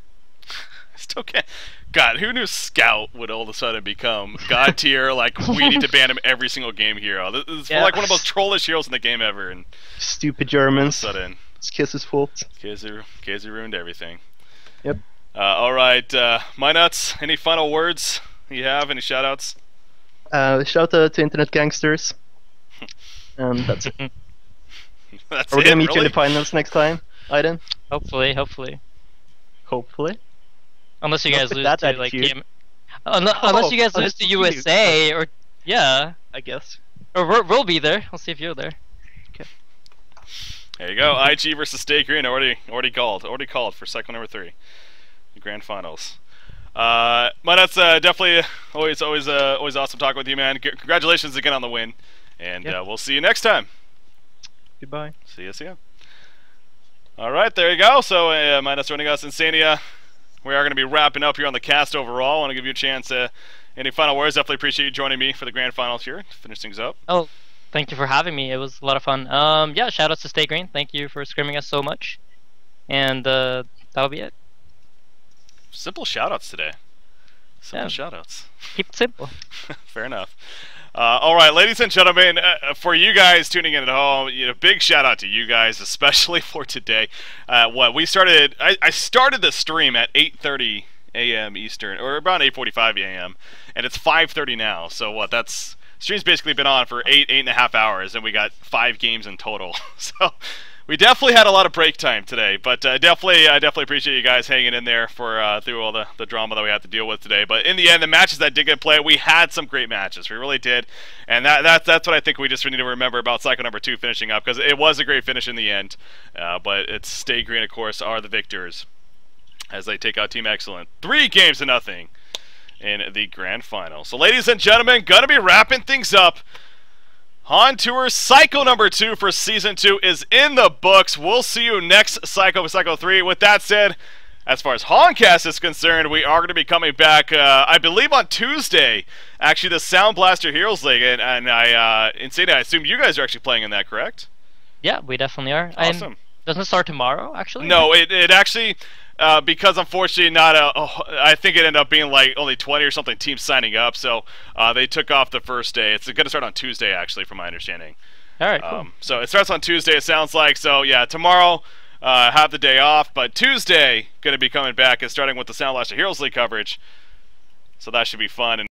Still can't. God, who knew Scout would all of a sudden become God tier? Like we need to ban him every single game hero. This is like one of the most trollish heroes in the game ever. And stupid Germans. All of a sudden, it's Kiss's fault. Kizu ruined everything. Yep. All right, My Nuts. Any final words you have? Any shoutouts? Shout out to Internet Gangsters. And that's it. That's Are we it, gonna meet you in really? the finals next time, Aiden? Hopefully. Hopefully. Unless you Not guys with lose that to like attitude. game. Unless you guys lose to USA or yeah, I guess. or we'll be there. We'll see if you're there. There you go. IG versus Stay Green already called for cycle number 3, the grand finals. But that's definitely always awesome talking with you, man. Congratulations again on the win, and we'll see you next time. Goodbye. See ya. All right, there you go. So, minus joining us, Insania. We are going to be wrapping up here on the cast overall. I want to give you a chance. Any final words? Definitely appreciate you joining me for the grand finals here to finish things up. Oh, thank you for having me. It was a lot of fun. Yeah, shout outs to Stay Green. Thank you for scrimming us so much. And that'll be it. Simple shout-outs today. Simple Yeah. shout-outs. Keep it simple. Fair enough. All right, ladies and gentlemen, for you guys tuning in at home, big shout out to you guys, especially for today. I started the stream at 8:30 a.m. Eastern, or around 8:45 a.m., and it's 5:30 now. So that's stream's basically been on for 8.5 hours, and we got 5 games in total. So we definitely had a lot of break time today, but I definitely appreciate you guys hanging in there for through all the drama that we had to deal with today. But in the end, the matches that did get played, we had some great matches. We really did, and that's what I think we just need to remember about cycle number 2 finishing up, because it was a great finish in the end. But it's Stay Green, of course, are the victors as they take out Team Excellent 3-0 in the grand final. So, ladies and gentlemen, gonna be wrapping things up. HoN Tour Cycle number 2 for Season 2 is in the books. We'll see you next cycle for Cycle 3. With that said, as far as HoNcast is concerned, we are going to be coming back, I believe, on Tuesday. Actually, the Sound Blaster Heroes League, and I assume you guys are actually playing in that, correct? Yeah, we definitely are. Awesome. Doesn't it start tomorrow, actually? No, it actually... because unfortunately I think it ended up being like only 20 or something teams signing up, so they took off the first day. It's going to start on Tuesday, actually, from my understanding. Alright, cool. So it starts on Tuesday, it sounds like. So yeah, tomorrow have the day off, but Tuesday going to be coming back and starting with the Sound Blaster Heroes League coverage. So that should be fun. And